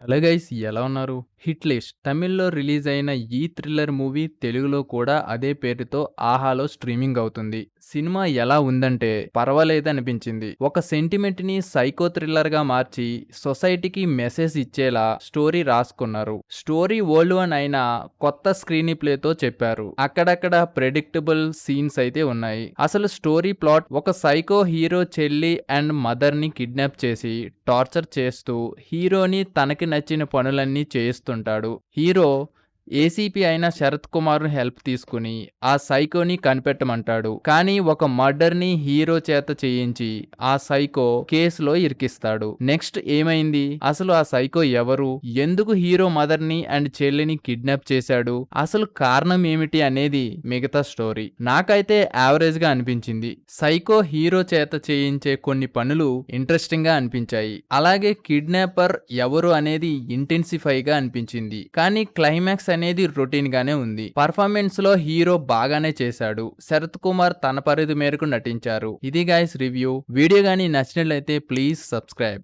Hello guys, ఎలా ఉన్నారు? Hit list తమిళ్లో రిలీజ్ అయిన ఈ థ్రిల్లర్ మూవీ తెలుగులో కూడా అదే పేరుతో ఆహాలో స్ట్రీమింగ్ అవుతుంది. సినిమా ఎలా ఉందంటే పర్వాలేదనిపించింది. ఒక సెంటిమెంట్ ని సైకో థ్రిల్లర్ గా మార్చి సొసైటీకి మెసేజ్ ఇచ్చేలా స్టోరీ రాసుకున్నారు. స్టోరీ ఓల్డ్ వన్ అయినా కొత్త స్క్రీన్ ప్లేతో చెప్పారు. అక్కడక్కడ ప్రెడిక్టబుల్ సీన్స్ అయితే ఉన్నాయి. అసలు స్టోరీ ప్లాట్ ఒక సైకో హీరో చెల్లి అండ్ మదర్ ని కిడ్నాప్ చేసి టార్చర్ చేస్తూ హీరోని తనకి నచ్చిన పనులన్నీ చేయిస్తుంటాడు. హీరో ఏసీపీ అయిన శరత్ కుమార్ హెల్ప్ తీసుకుని ఆ సైకోని కనిపెట్టమంటాడు. కానీ ఒక మర్డర్ ని హీరో చేత చేయించి ఆ సైకో కేసులో ఇరికిస్తాడు. నెక్స్ట్ ఏమైంది? అసలు ఆ సైకో ఎవరు? ఎందుకు హీరో మదర్ ని అండ్ చెల్లిని కిడ్నాప్ చేశాడు? అసలు కారణం ఏమిటి అనేది మిగతా స్టోరీ. నాకైతే యావరేజ్ గా అనిపించింది. సైకో హీరో చేత చేయించే కొన్ని పనులు ఇంట్రెస్టింగ్ గా అనిపించాయి. అలాగే కిడ్నాపర్ ఎవరు అనేది ఇంటెన్సిఫై గా అనిపించింది. కానీ క్లైమాక్స్ అనేది రొటీన్ గానే ఉంది. పర్ఫార్మెన్స్ లో హీరో బాగానే చేశాడు. శరత్ కుమార్ తన పరిధి మేరకు నటించారు. ఇది గైస్ రివ్యూ. వీడియో గానీ నచ్చినట్లయితే ప్లీజ్ సబ్స్క్రైబ్.